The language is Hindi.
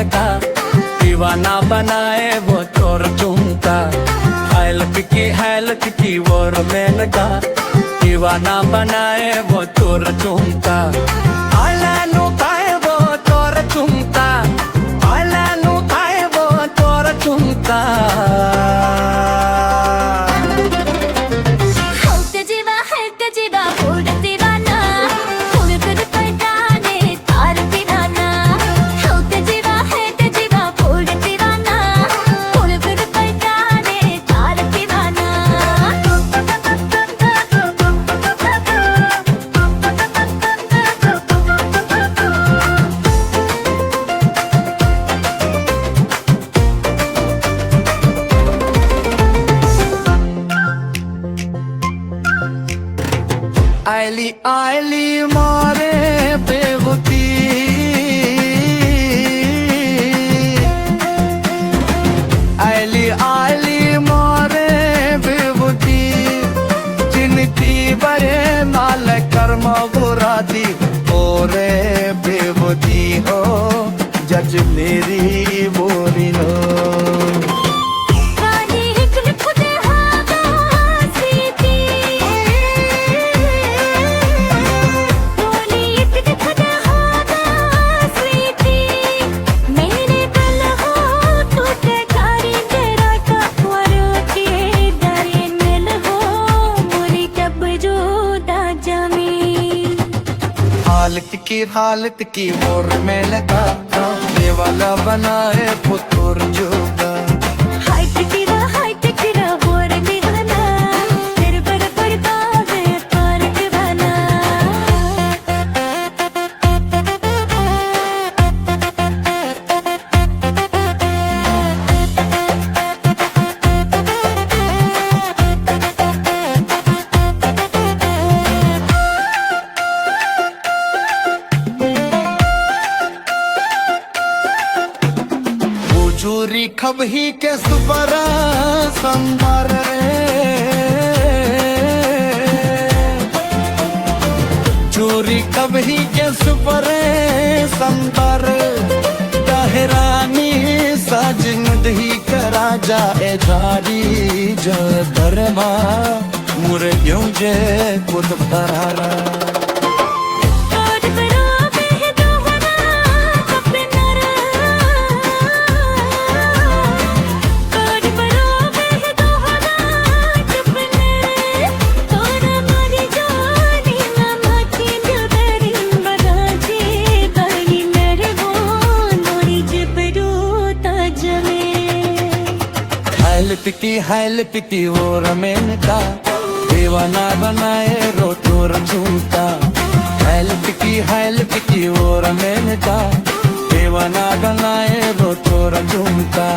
लगा, दीवाना बनाए वो चोर चुमता। हेल्प की और में लगा, दीवाना बनाए वो चोर चुमता। आलानु खाए वो चोर चुमता, आलानु खाए वो चोर चुमता। आयली आयली मारे बेगुती, आयली आयली मारे बेगुती। जिनती बरे नाल कर्म बुराती, ओरे बेगुती हो जज मेरी बोरी हो। हालत की मोर में लगा, देवाला बनाए पुतुर जोगा। चूरी खबही के सुपर संबर रे, चूरी कबही के सुपर संबर। दहरानी साजन दही करा जाए झारी जो दरमा मुरे क्यों जे कुत परारा। हेल्प की वो रमेन का, दीवाना बनाए रो चोर चुमता। हेल्प की वो रमेन का, दीवाना बनाए रो चोर चुमता।